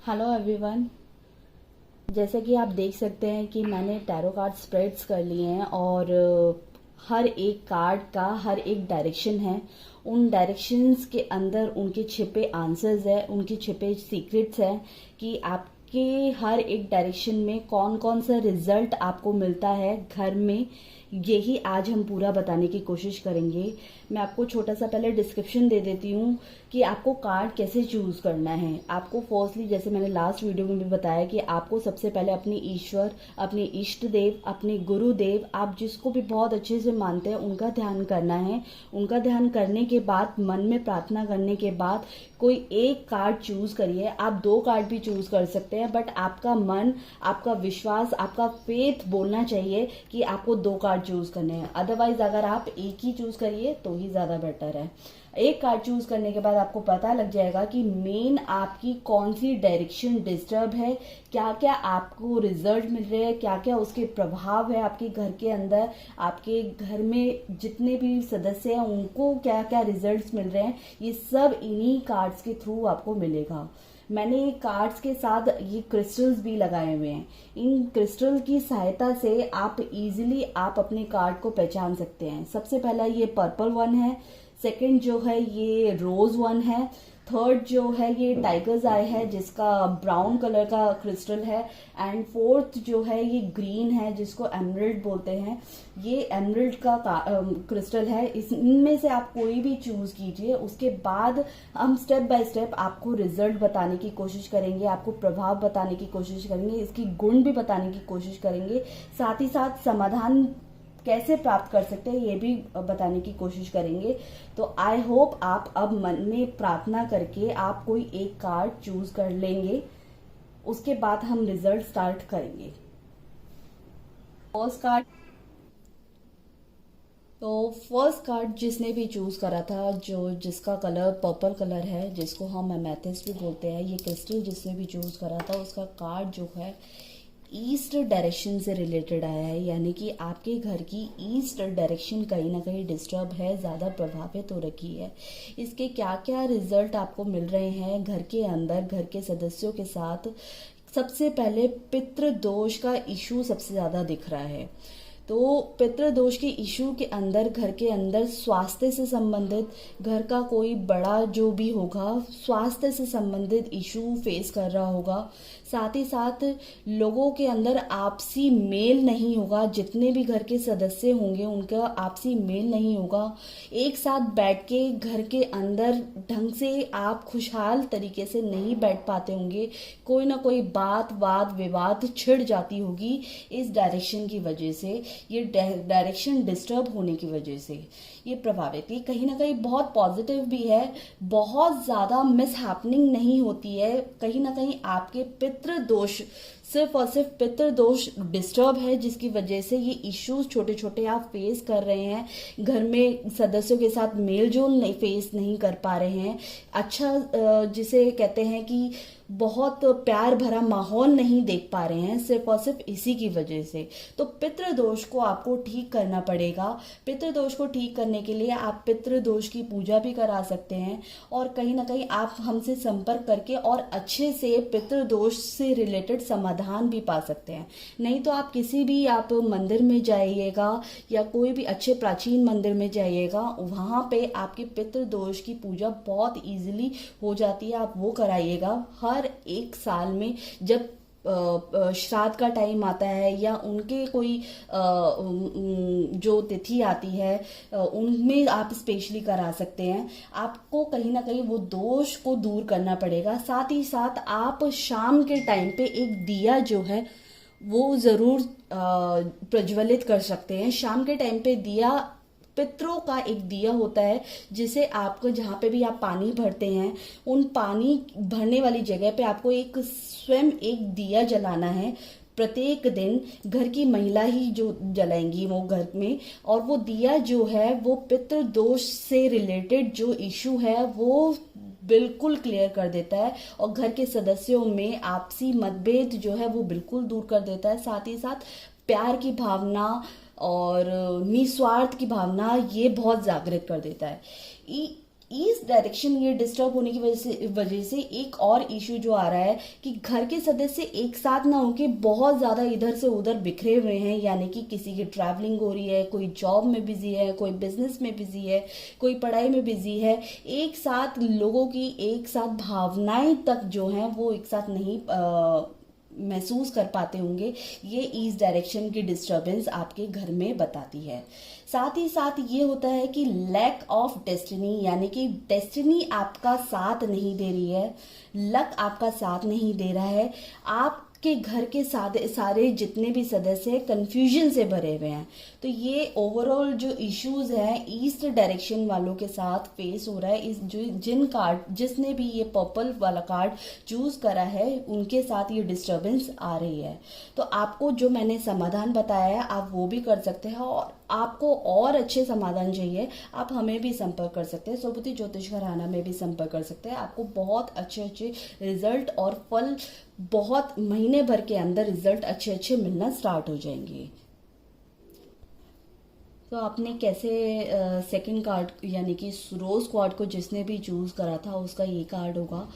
Hello everyone. जैसे कि आप देख सकते हैं कि मैंने टैरो कार्ड स्प्रेड्स कर लिए हैं और हर एक कार्ड का हर एक डायरेक्शन है। उन डायरेक्शंस के अंदर उनके छिपे आंसर्स है, उनके छिपे सीक्रेट्स हैं कि आपके हर एक डायरेक्शन में कौन कौन सा रिजल्ट आपको मिलता है घर में। यही आज हम पूरा बताने की कोशिश करेंगे। मैं आपको छोटा सा पहले डिस्क्रिप्शन दे देती हूँ कि आपको कार्ड कैसे चूज करना है। आपको फर्स्टली, जैसे मैंने लास्ट वीडियो में भी बताया, कि आपको सबसे पहले अपने ईश्वर, अपने इष्ट देव, अपने गुरुदेव, आप जिसको भी बहुत अच्छे से मानते हैं, उनका ध्यान करना है। उनका ध्यान करने के बाद, मन में प्रार्थना करने के बाद कोई एक कार्ड चूज करिए। आप दो कार्ड भी चूज कर सकते हैं, बट आपका मन, आपका विश्वास, आपका फेथ बोलना चाहिए कि आपको दो कार्ड चूज करने हैं। अदरवाइज अगर आप एक ही चूज करिए तो ही ज्यादा बेटर है। एक कार्ड चूज करने के बाद आपको पता लग जाएगा कि मेन आपकी कौन सी डायरेक्शन डिस्टर्ब है, क्या क्या आपको रिजल्ट मिल रहे हैं, क्या क्या उसके प्रभाव है आपके घर के अंदर, आपके घर में जितने भी सदस्य हैं उनको क्या क्या रिजल्ट्स मिल रहे हैं। ये सब इन्हीं कार्ड्स के थ्रू आपको मिलेगा। मैंने कार्ड्स के साथ ये क्रिस्टल्स भी लगाए हुए हैं। इन क्रिस्टल की सहायता से आप इजीली आप अपने कार्ड को पहचान सकते हैं। सबसे पहला ये पर्पल वन है, सेकंड जो है ये रोज वन है, थर्ड जो है ये टाइगर्स आई है जिसका ब्राउन कलर का क्रिस्टल है, एंड फोर्थ जो है ये ग्रीन है जिसको एमरल्ड बोलते हैं। ये एमरल्ड का क्रिस्टल है। इनमें से आप कोई भी चूज कीजिए। उसके बाद हम स्टेप बाय स्टेप आपको रिजल्ट बताने की कोशिश करेंगे, आपको प्रभाव बताने की कोशिश करेंगे, इसकी गुण भी बताने की कोशिश करेंगे, साथ ही साथ समाधान कैसे प्राप्त कर सकते हैं ये भी बताने की कोशिश करेंगे। तो आई होप आप अब मन में प्रार्थना करके आप कोई एक कार्ड चूज कर लेंगे। उसके बाद हम रिजल्ट स्टार्ट करेंगे। फर्स्ट कार्ड, तो फर्स्ट कार्ड जिसने भी चूज करा था, जो जिसका कलर पर्पल कलर है, जिसको हम एमेथिस्ट भी बोलते हैं, ये क्रिस्टल जिसने भी चूज करा था, उसका कार्ड जो है ईस्ट डायरेक्शन से रिलेटेड आया है। यानी कि आपके घर की ईस्ट डायरेक्शन कहीं ना कहीं डिस्टर्ब है, ज़्यादा प्रभावित हो रखी है। इसके क्या क्या रिजल्ट आपको मिल रहे हैं घर के अंदर, घर के सदस्यों के साथ। सबसे पहले पितृ दोष का इशू सबसे ज़्यादा दिख रहा है। तो पितृ दोष के इशू के अंदर, घर के अंदर स्वास्थ्य से संबंधित, घर का कोई बड़ा जो भी होगा स्वास्थ्य से संबंधित इशू फेस कर रहा होगा। साथ ही साथ लोगों के अंदर आपसी मेल नहीं होगा। जितने भी घर के सदस्य होंगे उनका आपसी मेल नहीं होगा। एक साथ बैठ के घर के अंदर ढंग से आप खुशहाल तरीके से नहीं बैठ पाते होंगे। कोई ना कोई बात, वाद विवाद छिड़ जाती होगी इस डायरेक्शन की वजह से। ये डायरेक्शन डिस्टर्ब होने की वजह से ये प्रभावित, ये कहीं ना कहीं बहुत पॉजिटिव भी है। बहुत ज्यादा मिस हैपनिंग नहीं होती है। कहीं ना कहीं आपके पितृ दोष, सिर्फ और सिर्फ पितृ दोष डिस्टर्ब है, जिसकी वजह से ये इश्यूज छोटे छोटे आप फेस कर रहे हैं। घर में सदस्यों के साथ मेल जोल नहीं फेस नहीं कर पा रहे हैं। अच्छा, जिसे कहते हैं कि बहुत प्यार भरा माहौल नहीं देख पा रहे हैं, सिर्फ और सिर्फ इसी की वजह से। तो पितृ दोष को आपको ठीक करना पड़ेगा। पितृ दोष को ठीक करने के लिए आप पितृ दोष की पूजा भी करा सकते हैं, और कहीं ना कहीं आप हमसे संपर्क करके और अच्छे से पितृ दोष से रिलेटेड समाधान भी पा सकते हैं। नहीं तो आप किसी भी आप मंदिर में जाइएगा या कोई भी अच्छे प्राचीन मंदिर में जाइएगा, वहां पे आपके पितृ दोष की पूजा बहुत इजीली हो जाती है। आप वो कराइएगा। हर एक साल में जब श्राद्ध का टाइम आता है या उनके कोई जो तिथि आती है, उनमें आप स्पेशली करा सकते हैं। आपको कहीं ना कहीं वो दोष को दूर करना पड़ेगा। साथ ही साथ आप शाम के टाइम पे एक दिया जो है वो जरूर प्रज्वलित कर सकते हैं। शाम के टाइम पे दिया, पितरों का एक दिया होता है जिसे आपको, जहाँ पे भी आप पानी भरते हैं, उन पानी भरने वाली जगह पे आपको एक स्वयं एक दिया जलाना है। प्रत्येक दिन घर की महिला ही जो जलाएंगी वो घर में, और वो दिया जो है वो पितृ दोष से रिलेटेड जो इशू है वो बिल्कुल क्लियर कर देता है, और घर के सदस्यों में आपसी मतभेद जो है वो बिल्कुल दूर कर देता है। साथ ही साथ प्यार की भावना और निस्वार्थ की भावना ये बहुत जागृत कर देता है। ईस्ट डायरेक्शन ये डिस्टर्ब होने की वजह से एक और इशू जो आ रहा है कि घर के सदस्य एक साथ ना होके बहुत ज्यादा इधर से उधर बिखरे हुए हैं, यानी कि किसी की ट्रैवलिंग हो रही है, कोई जॉब में बिजी है, कोई बिजनेस में बिजी है, कोई पढ़ाई में बिजी है। एक साथ लोगों की एक साथ भावनाएं तक जो हैं वो एक साथ नहीं महसूस कर पाते होंगे। ये ईस्ट डायरेक्शन की डिस्टरबेंस आपके घर में बताती है। साथ ही साथ ये होता है कि लैक ऑफ डेस्टिनी, यानी कि डेस्टिनी आपका साथ नहीं दे रही है, लक आपका साथ नहीं दे रहा है। आपके घर के सारे जितने भी सदस्य हैं कंफ्यूजन से भरे हुए हैं। तो ये ओवरऑल जो इश्यूज हैं ईस्ट डायरेक्शन वालों के साथ फेस हो रहा है। इस जिसने भी ये पर्पल वाला कार्ड चूज करा है उनके साथ ये डिस्टरबेंस आ रही है। तो आपको जो मैंने समाधान बताया है आप वो भी कर सकते हैं, और आपको और अच्छे समाधान चाहिए आप हमें भी संपर्क कर सकते हैं, सोबती ज्योतिष घराना में भी संपर्क कर सकते हैं। आपको बहुत अच्छे अच्छे रिजल्ट और फल बहुत महीने भर के अंदर रिजल्ट अच्छे अच्छे मिलना स्टार्ट हो जाएंगे। तो आपने कैसे सेकंड कार्ड यानी कि रोज कार्ड को जिसने भी चूज करा था उसका ये कार्ड होगा।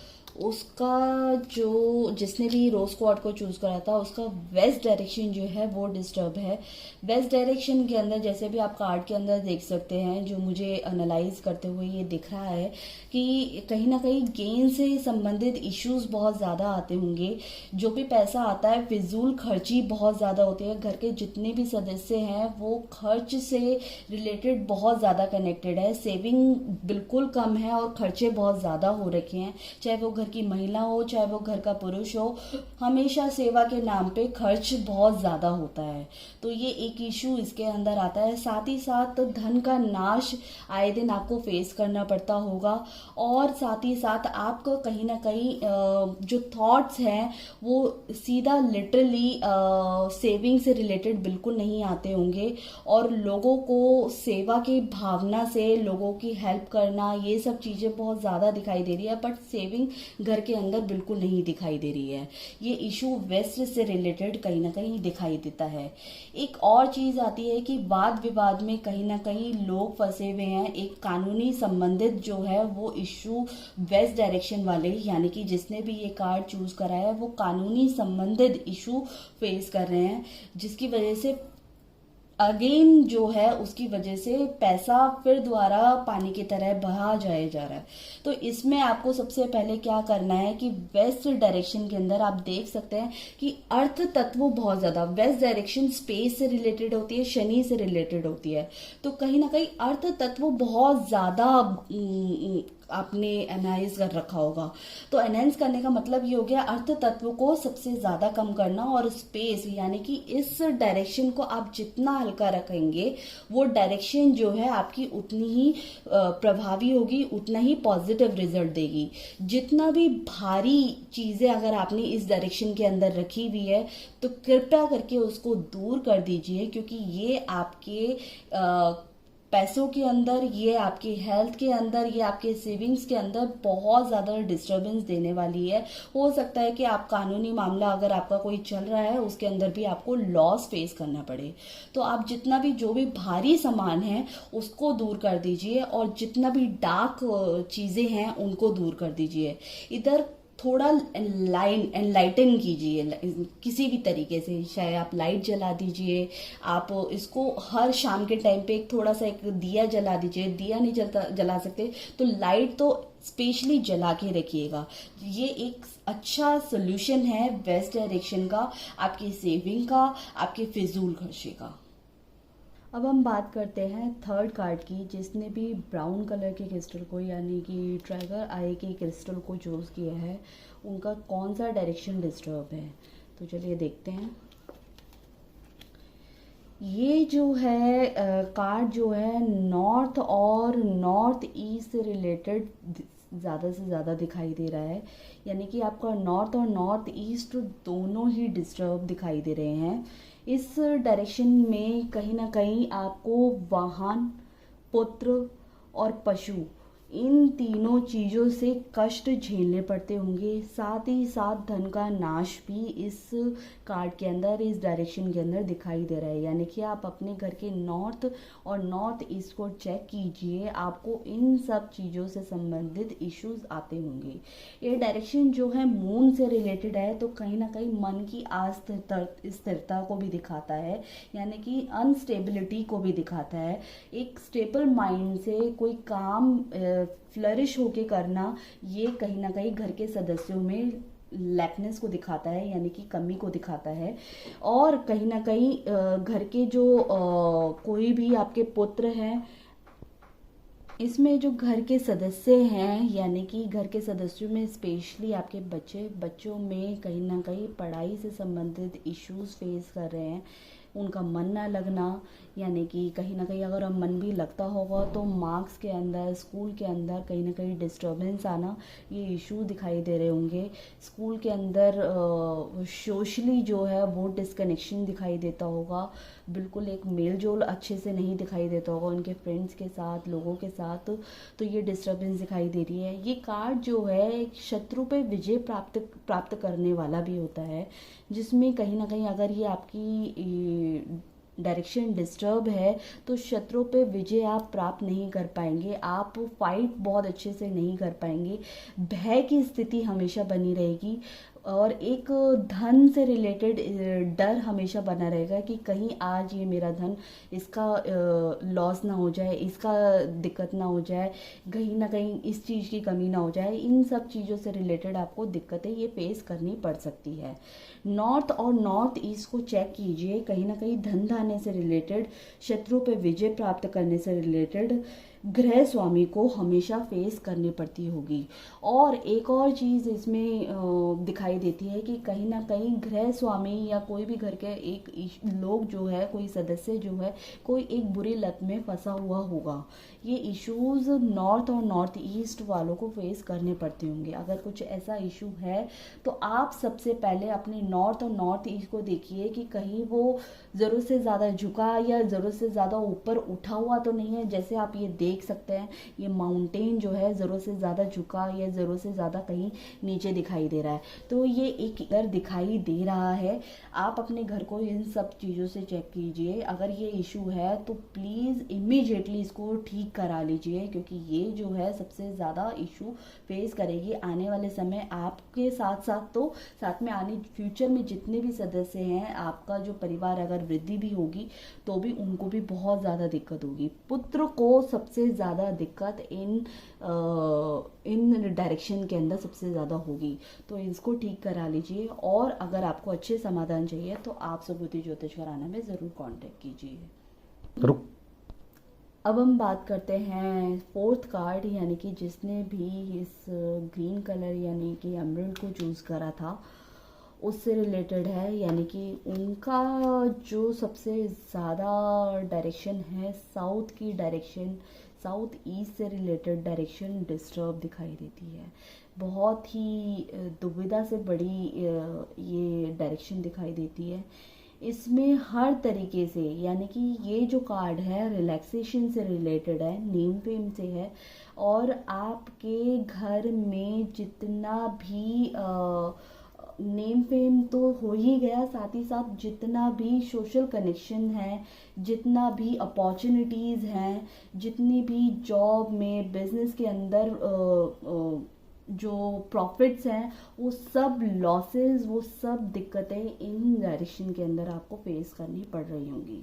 उसका जो जिसने भी रोज क्वाड को चूज करा था उसका वेस्ट डायरेक्शन जो है वो डिस्टर्ब है। वेस्ट डायरेक्शन के अंदर जैसे भी आप कार्ड के अंदर देख सकते हैं, जो मुझे एनालाइज करते हुए ये दिख रहा है कि कहीं ना कहीं गेन से संबंधित इश्यूज बहुत ज्यादा आते होंगे। जो भी पैसा आता है फिजूल खर्ची बहुत ज्यादा होती है। घर के जितने भी सदस्य हैं वो खर्च से रिलेटेड बहुत ज्यादा कनेक्टेड है। सेविंग बिल्कुल कम है और खर्चे बहुत ज्यादा हो रखे हैं। चाहे वो घर की महिला हो चाहे वो घर का पुरुष हो, हमेशा सेवा के नाम पे खर्च बहुत ज्यादा होता है। तो ये एक इशू इसके अंदर आता है। साथ ही साथ धन का नाश आए दिन आपको फेस करना पड़ता होगा, और साथ ही साथ आपको कहीं ना कहीं जो थॉट्स हैं वो सीधा लिटरली सेविंग से रिलेटेड बिल्कुल नहीं आते होंगे, और लोगों को सेवा की भावना से लोगों की हेल्प करना ये सब चीजें बहुत ज्यादा दिखाई दे रही है, बट सेविंग घर के अंदर बिल्कुल नहीं दिखाई दे रही है। ये इशू वेस्ट से रिलेटेड कहीं ना कहीं दिखाई देता है। एक और चीज आती है कि वाद विवाद में कहीं ना कहीं लोग फंसे हुए हैं। एक कानूनी संबंधित जो है वो इशू वेस्ट डायरेक्शन वाले यानी कि जिसने भी ये कार्ड चूज करा है वो कानूनी संबंधित इशू फेस कर रहे हैं, जिसकी वजह से अगेन जो है उसकी वजह से पैसा फिर दोबारा पानी की तरह बहा जाया जा रहा है। तो इसमें आपको सबसे पहले क्या करना है कि वेस्ट डायरेक्शन के अंदर आप देख सकते हैं कि अर्थ तत्व बहुत ज्यादा, वेस्ट डायरेक्शन स्पेस से रिलेटेड होती है, शनि से रिलेटेड होती है। तो कहीं ना कहीं अर्थ तत्व बहुत ज्यादा आपने एनालाइज कर रखा होगा। तो एनहांस करने का मतलब ये हो गया अर्थ तत्व को सबसे ज्यादा कम करना, और स्पेस यानी कि इस डायरेक्शन को आप जितना हल्का रखेंगे वो डायरेक्शन जो है आपकी उतनी ही प्रभावी होगी, उतना ही पॉजिटिव रिजल्ट देगी। जितना भी भारी चीजें अगर आपने इस डायरेक्शन के अंदर रखी हुई है तो कृपया करके उसको दूर कर दीजिए, क्योंकि ये आपके पैसों के अंदर, ये आपकी हेल्थ के अंदर, ये आपके सेविंग्स के अंदर बहुत ज्यादा डिस्टरबेंस देने वाली है। हो सकता है कि आप कानूनी मामला अगर आपका कोई चल रहा है उसके अंदर भी आपको लॉस फेस करना पड़े। तो आप जितना भी जो भी भारी सामान है उसको दूर कर दीजिए, और जितना भी डार्क चीजें हैं उनको दूर कर दीजिए। इधर थोड़ा एनलाइटन कीजिए किसी भी तरीके से, चाहे आप लाइट जला दीजिए, आप इसको हर शाम के टाइम पे थोड़ा सा एक दिया जला दीजिए। दिया नहीं जला सकते तो लाइट तो स्पेशली जला के रखिएगा। ये एक अच्छा सोल्यूशन है वेस्ट डायरेक्शन का, आपकी सेविंग का, आपके फिजूल खर्चे का। अब हम बात करते हैं थर्ड कार्ड की, जिसने भी ब्राउन कलर के क्रिस्टल को यानी कि ट्रैगर आई के क्रिस्टल को चूज किया है उनका कौन सा डायरेक्शन डिस्टर्ब है। तो चलिए देखते हैं। ये जो है कार्ड जो है नॉर्थ और नॉर्थ ईस्ट से रिलेटेड ज़्यादा से ज़्यादा दिखाई दे रहा है, यानी कि आपका नॉर्थ और नॉर्थ ईस्ट दोनों ही डिस्टर्ब दिखाई दे रहे हैं। इस डायरेक्शन में कहीं ना कहीं आपको वाहन, पुत्र और पशु इन तीनों चीज़ों से कष्ट झेलने पड़ते होंगे। साथ ही साथ धन का नाश भी इस कार्ड के अंदर, इस डायरेक्शन के अंदर दिखाई दे रहा है। यानी कि आप अपने घर के नॉर्थ और नॉर्थ ईस्ट को चेक कीजिए, आपको इन सब चीज़ों से संबंधित इश्यूज आते होंगे। ये डायरेक्शन जो है मून से रिलेटेड है, तो कहीं ना कहीं मन की अस्थिरता को भी दिखाता है, यानी कि अनस्टेबिलिटी को भी दिखाता है। एक स्टेबल माइंड से कोई काम फ्लरिश होके करना, ये कहीं ना कहीं घर के सदस्यों में लैकनेस को दिखाता है, यानी कि कमी को दिखाता है। और कहीं ना कहीं घर के जो कोई भी आपके पुत्र हैं, इसमें जो घर के सदस्य हैं, यानी कि घर के सदस्यों में स्पेशली आपके बच्चों में कहीं ना कहीं पढ़ाई से संबंधित इश्यूज फेस कर रहे हैं। उनका मन ना लगना, यानी कि कहीं ना कहीं अगर मन भी लगता होगा तो मार्क्स के अंदर, स्कूल के अंदर कहीं ना कहीं डिस्टर्बेंस आना, ये इशू दिखाई दे रहे होंगे। स्कूल के अंदर सोशली जो है वो डिस्कनेक्शन दिखाई देता होगा, बिल्कुल एक मेल जोल अच्छे से नहीं दिखाई देता होगा उनके फ्रेंड्स के साथ, लोगों के साथ, तो ये डिस्टर्बेंस दिखाई दे रही है। ये कार्ड जो है एक शत्रु पे विजय प्राप्त करने वाला भी होता है, जिसमें कहीं ना कहीं अगर ये आपकी डायरेक्शन डिस्टर्ब है तो शत्रु पे विजय आप प्राप्त नहीं कर पाएंगे, आप फाइट बहुत अच्छे से नहीं कर पाएंगे, भय की स्थिति हमेशा बनी रहेगी। और एक धन से रिलेटेड डर हमेशा बना रहेगा कि कहीं आज ये मेरा धन, इसका लॉस ना हो जाए, इसका दिक्कत ना हो जाए, कहीं ना कहीं इस चीज़ की कमी ना हो जाए। इन सब चीज़ों से रिलेटेड आपको दिक्कतें ये फेस करनी पड़ सकती है। नॉर्थ और नॉर्थ ईस्ट को चेक कीजिए, कहीं ना कहीं धन धान्य से रिलेटेड, शत्रु पे विजय प्राप्त करने से रिलेटेड गृह स्वामी को हमेशा फेस करनी पड़ती होगी। और एक और चीज़ इसमें दिखाई देती है कि कहीं ना कहीं गृह स्वामी या कोई भी घर के एक लोग जो है, कोई सदस्य जो है, कोई एक बुरी लत में फंसा हुआ होगा। ये इश्यूज नॉर्थ और नॉर्थ ईस्ट वालों को फेस करने पड़ते होंगे। अगर कुछ ऐसा इशू है तो आप सबसे पहले अपने नॉर्थ और नॉर्थ ईस्ट को देखिए कि कहीं वो ज़रूरत से ज़्यादा झुका या ज़रूरत से ज़्यादा ऊपर उठा हुआ तो नहीं है। जैसे आप ये देख सकते हैं, ये माउंटेन जो है ज़रूरत से ज़्यादा झुका या ज़रूरत से ज़्यादा कहीं नीचे दिखाई दे रहा है, तो ये एक इधर दिखाई दे रहा है। आप अपने घर को इन सब चीज़ों से चेक कीजिए। अगर ये इशू है तो प्लीज़ इमीडिएटली इसको ठीक करा लीजिए, क्योंकि ये जो है सबसे ज़्यादा इशू फेस करेगी आने वाले समय आपके साथ साथ, तो साथ में आने फ्यूचर में जितने भी सदस्य हैं, आपका जो परिवार अगर वृद्धि भी होगी तो भी उनको भी बहुत ज़्यादा दिक्कत होगी। पुत्र को सबसे ज़्यादा दिक्कत इन डायरेक्शन के अंदर सबसे ज़्यादा होगी, तो इसको ठीक करा लीजिए। और अगर आपको अच्छे समाधान चाहिए तो आप सुकृति ज्योतिष घराना में ज़रूर कांटेक्ट कीजिए। अब हम बात करते हैं फोर्थ कार्ड, यानी कि जिसने भी इस ग्रीन कलर यानी कि एमरल्ड को चूज़ करा था उससे रिलेटेड है। यानी कि उनका जो सबसे ज़्यादा डायरेक्शन है साउथ की डायरेक्शन, साउथ ईस्ट से रिलेटेड डायरेक्शन डिस्टर्ब दिखाई देती है। बहुत ही दुविधा से बड़ी ये डायरेक्शन दिखाई देती है। इसमें हर तरीके से, यानी कि ये जो कार्ड है रिलैक्सेशन से रिलेटेड है, नेम फेम से है, और आपके घर में जितना भी नेम फेम तो हो ही गया, साथ ही साथ जितना भी सोशल कनेक्शन है, जितना भी अपॉर्चुनिटीज़ हैं, जितनी भी जॉब में, बिजनेस के अंदर जो प्रॉफिट्स हैं, वो सब लॉसेस, वो सब दिक्कतें इन डायरेक्शन के अंदर आपको फेस करनी पड़ रही होंगी।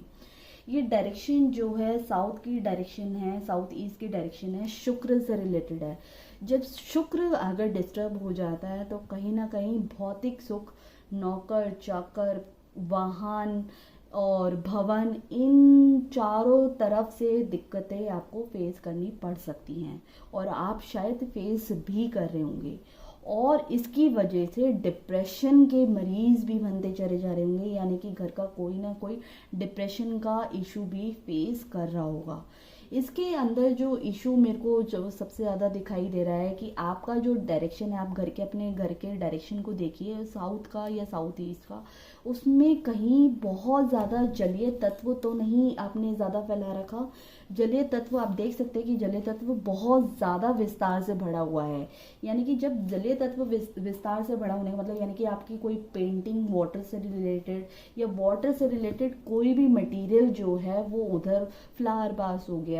ये डायरेक्शन जो है साउथ की डायरेक्शन है, साउथ ईस्ट की डायरेक्शन है, शुक्र से रिलेटेड है। जब शुक्र अगर डिस्टर्ब हो जाता है तो कहीं ना कहीं भौतिक सुख, नौकर चाकर, वाहन और भवन, इन चारों तरफ से दिक्कतें आपको फेस करनी पड़ सकती हैं, और आप शायद फेस भी कर रहे होंगे। और इसकी वजह से डिप्रेशन के मरीज भी बनते चले जा रहे होंगे, यानी कि घर का कोई ना कोई डिप्रेशन का इशू भी फेस कर रहा होगा। इसके अंदर जो इशू मेरे को जो सबसे ज़्यादा दिखाई दे रहा है कि आपका जो डायरेक्शन है, आप घर के अपने घर के डायरेक्शन को देखिए, साउथ का या साउथ ईस्ट का, उसमें कहीं बहुत ज़्यादा जलीय तत्व तो नहीं आपने ज़्यादा फैला रखा। जलीय तत्व आप देख सकते हैं कि जलीय तत्व बहुत ज़्यादा विस्तार से भरा हुआ है। यानी कि जब जलीय तत्व विस्तार से भरा होने का मतलब यानी कि आपकी कोई पेंटिंग वाटर से रिलेटेड या वाटर से रिलेटेड कोई भी मटेरियल जो है वो उधर फ्लावर बास हो गया,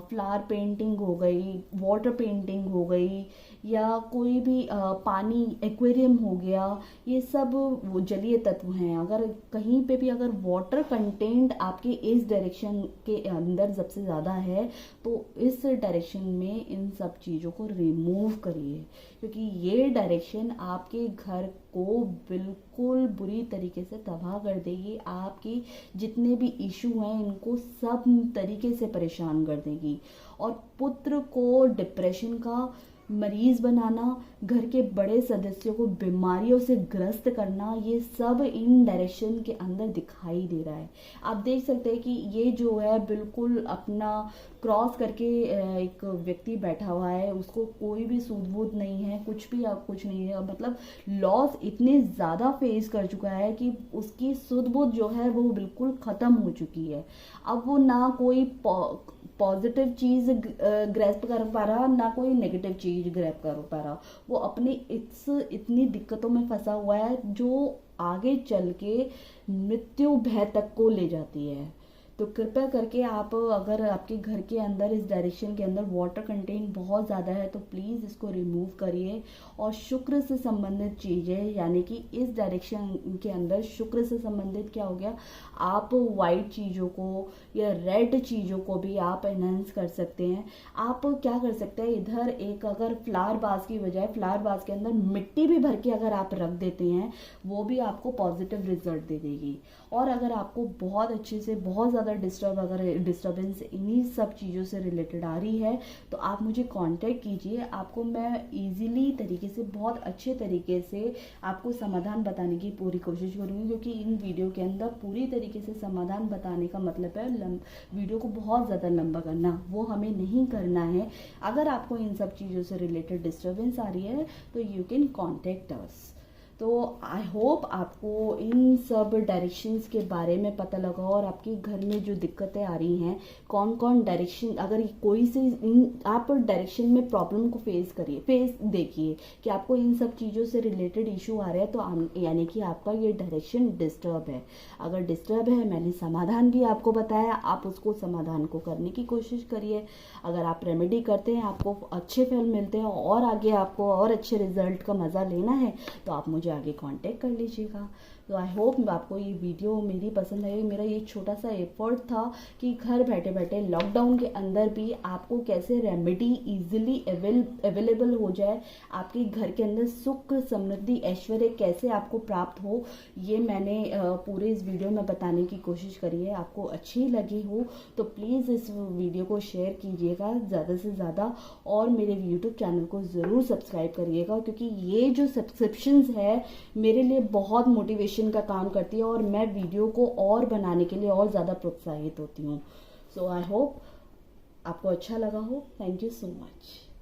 फ्लावर पेंटिंग हो गई, वाटर पेंटिंग हो गई, या कोई भी पानी एक्वेरियम हो गया, ये सब वो जलीय तत्व हैं। अगर कहीं पे भी अगर वाटर कंटेंट आपके इस डायरेक्शन के अंदर सबसे ज़्यादा है तो इस डायरेक्शन में इन सब चीज़ों को रिमूव करिए, क्योंकि ये डायरेक्शन आपके घर को बिल्कुल बुरी तरीके से तबाह कर देगी। आपकी जितने भी इशू हैं इनको सब तरीके से परेशान कर देगी, और पुत्र को डिप्रेशन का मरीज बनाना, घर के बड़े सदस्यों को बीमारियों से ग्रस्त करना, ये सब इन डायरेक्शन के अंदर दिखाई दे रहा है। आप देख सकते हैं कि ये जो है बिल्कुल अपना क्रॉस करके एक व्यक्ति बैठा हुआ है, उसको कोई भी सूद बूद नहीं है, कुछ भी कुछ नहीं है, मतलब लॉस इतने ज़्यादा फेस कर चुका है कि उसकी सूद बूद जो है वो बिल्कुल ख़त्म हो चुकी है। अब वो ना कोई पॉजिटिव चीज़ ग्रैस्प कर पा रहा, ना कोई नेगेटिव चीज़ ग्रैस्प कर पा रहा। वो अपनी इतनी दिक्कतों में फंसा हुआ है जो आगे चल के मृत्यु भय तक को ले जाती है। तो कृपया करके आप, अगर आपके घर के अंदर इस डायरेक्शन के अंदर वाटर कंटेंट बहुत ज़्यादा है तो प्लीज़ इसको रिमूव करिए। और शुक्र से संबंधित चीज़ें, यानी कि इस डायरेक्शन के अंदर शुक्र से संबंधित क्या हो गया, आप वाइट चीज़ों को या रेड चीज़ों को भी आप एनहांस कर सकते हैं। आप क्या कर सकते हैं, इधर एक अगर फ्लावर बास की बजाय फ्लावर बास के अंदर मिट्टी भी भर के अगर आप रख देते हैं, वो भी आपको पॉजिटिव रिजल्ट दे देगी। और अगर आपको बहुत अच्छे से बहुत ज़्यादा अगर डिस्टर्बेंस इन्हीं सब चीज़ों से रिलेटेड आ रही है तो आप मुझे कांटेक्ट कीजिए। आपको मैं इजीली तरीके से, बहुत अच्छे तरीके से आपको समाधान बताने की पूरी कोशिश करूँगी, क्योंकि इन वीडियो के अंदर पूरी तरीके से समाधान बताने का मतलब है वीडियो को बहुत ज़्यादा लंबा करना, वो हमें नहीं करना है। अगर आपको इन सब चीज़ों से रिलेटेड डिस्टर्बेंस आ रही है तो यू कैन कॉन्टेक्ट अस। तो आई होप आपको इन सब डायरेक्शंस के बारे में पता लगा, और आपके घर में जो दिक्कतें आ रही हैं, कौन कौन डायरेक्शन, अगर कोई से आप डायरेक्शन में प्रॉब्लम को फेस देखिए कि आपको इन सब चीज़ों से रिलेटेड इशू आ रहे हैं, तो यानी कि आपका ये डायरेक्शन डिस्टर्ब है। अगर डिस्टर्ब है, मैंने समाधान भी आपको बताया, आप उसको समाधान को करने की कोशिश करिए। अगर आप रेमेडी करते हैं, आपको अच्छे फल मिलते हैं और आगे आपको और अच्छे रिजल्ट का मज़ा लेना है तो आप मुझे आगे कांटेक्ट कर लीजिएगा। तो आई होप आपको ये वीडियो मेरी पसंद आई। मेरा ये छोटा सा एफर्ट था कि घर बैठे बैठे लॉकडाउन के अंदर भी आपको कैसे रेमेडी इजीली अवेलेबल हो जाए, आपके घर के अंदर सुख समृद्धि ऐश्वर्य कैसे आपको प्राप्त हो, ये मैंने पूरे इस वीडियो में बताने की कोशिश करी है। आपको अच्छी लगी हो तो प्लीज़ इस वीडियो को शेयर कीजिएगा ज़्यादा से ज़्यादा, और मेरे यूट्यूब चैनल को ज़रूर सब्सक्राइब करिएगा, क्योंकि ये जो सब्सक्रिप्शंस है मेरे लिए बहुत मोटिवेशन का काम करती है और मैं वीडियो को और बनाने के लिए और ज़्यादा प्रोत्साहित होती हूँ। सो आई होप आपको अच्छा लगा हो। Thank you so much.